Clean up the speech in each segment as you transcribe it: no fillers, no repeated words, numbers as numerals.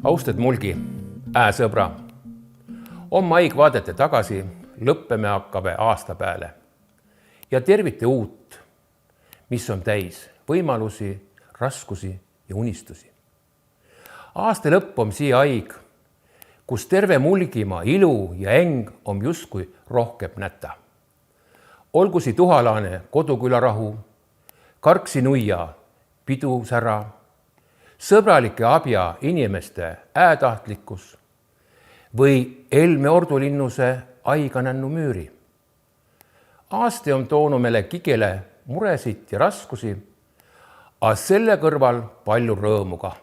Austad mulgi, sõbra. On maik vaadete tagasi, lõppeme hakkave aasta peale. Ja tervite uut, mis on täis võimalusi, raskusi ja unistusi. Aasta lõpp on siia aig, kus terve mulgimaa ilu ja eng on justkui rohkem näta. Olgu si tuhalane kodukülarahu, karksi nuia, pidusära, sõbralike abja inimeste äätahtlikkus või Elme ordulinnuse aiganännu müüri. Aasti on toonud meile kigele muresid ja raskusi, aga selle kõrval palju rõõmuga.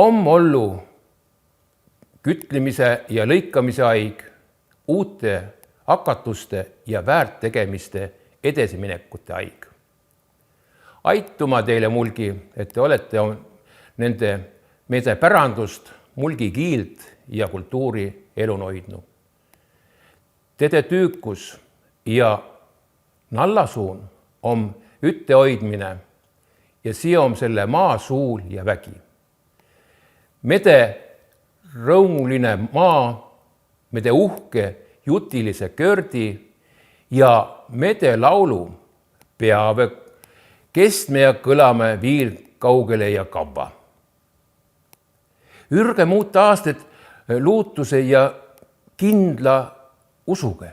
On ollu kütlimise ja lõikamise aig, uute hakatuste ja väärtegemiste edesiminekute aig. Aituma teile mulgi, et te olete nende meede pärandust, mulgi kiilt ja kultuuri elun hoidnu. Tede tüükus ja nallasuun on üttehoidmine ja siia on selle maa suul ja vägi. Mede rõumuline maa, mede uhke jutilise kördi ja mede laulu peave kestme ja kõlame viil kaugele ja kavva. Ürge muuta aastat luutuse ja kindla usuge.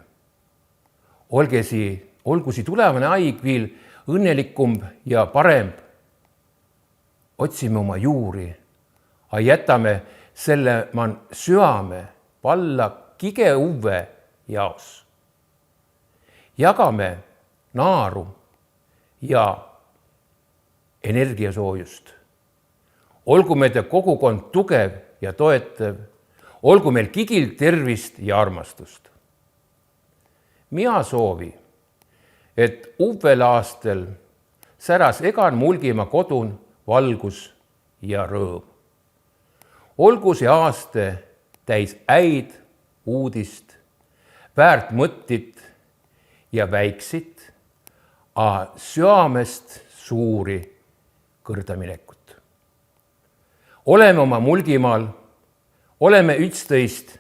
Olgu si tulevane aig viil õnnelikum ja parem. Otsime oma juuri, aga jätame selle man süame valla kige uve jaos. Jagame naaru ja energiasoojust. Olgu meile kogukond tugev ja toetav, olgu meil kigil tervist ja armastust. Mina soovi, et uuel aastal säras egan mulgima kodun valgus ja rõõm. Olgu see aasta täis häid uudist, väärt mõttit ja väiksit, aga süamest suuri kõrdaminekut. Oleme oma mulgimaal, oleme üksteist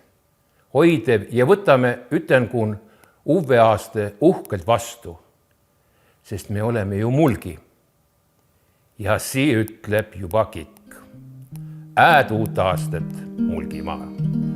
hoidev ja võtame ütenkun uue aasta uhkelt vastu, sest me oleme ju mulgi. Ja sii ütleb juba kikk. Uut aastat mulgimaa!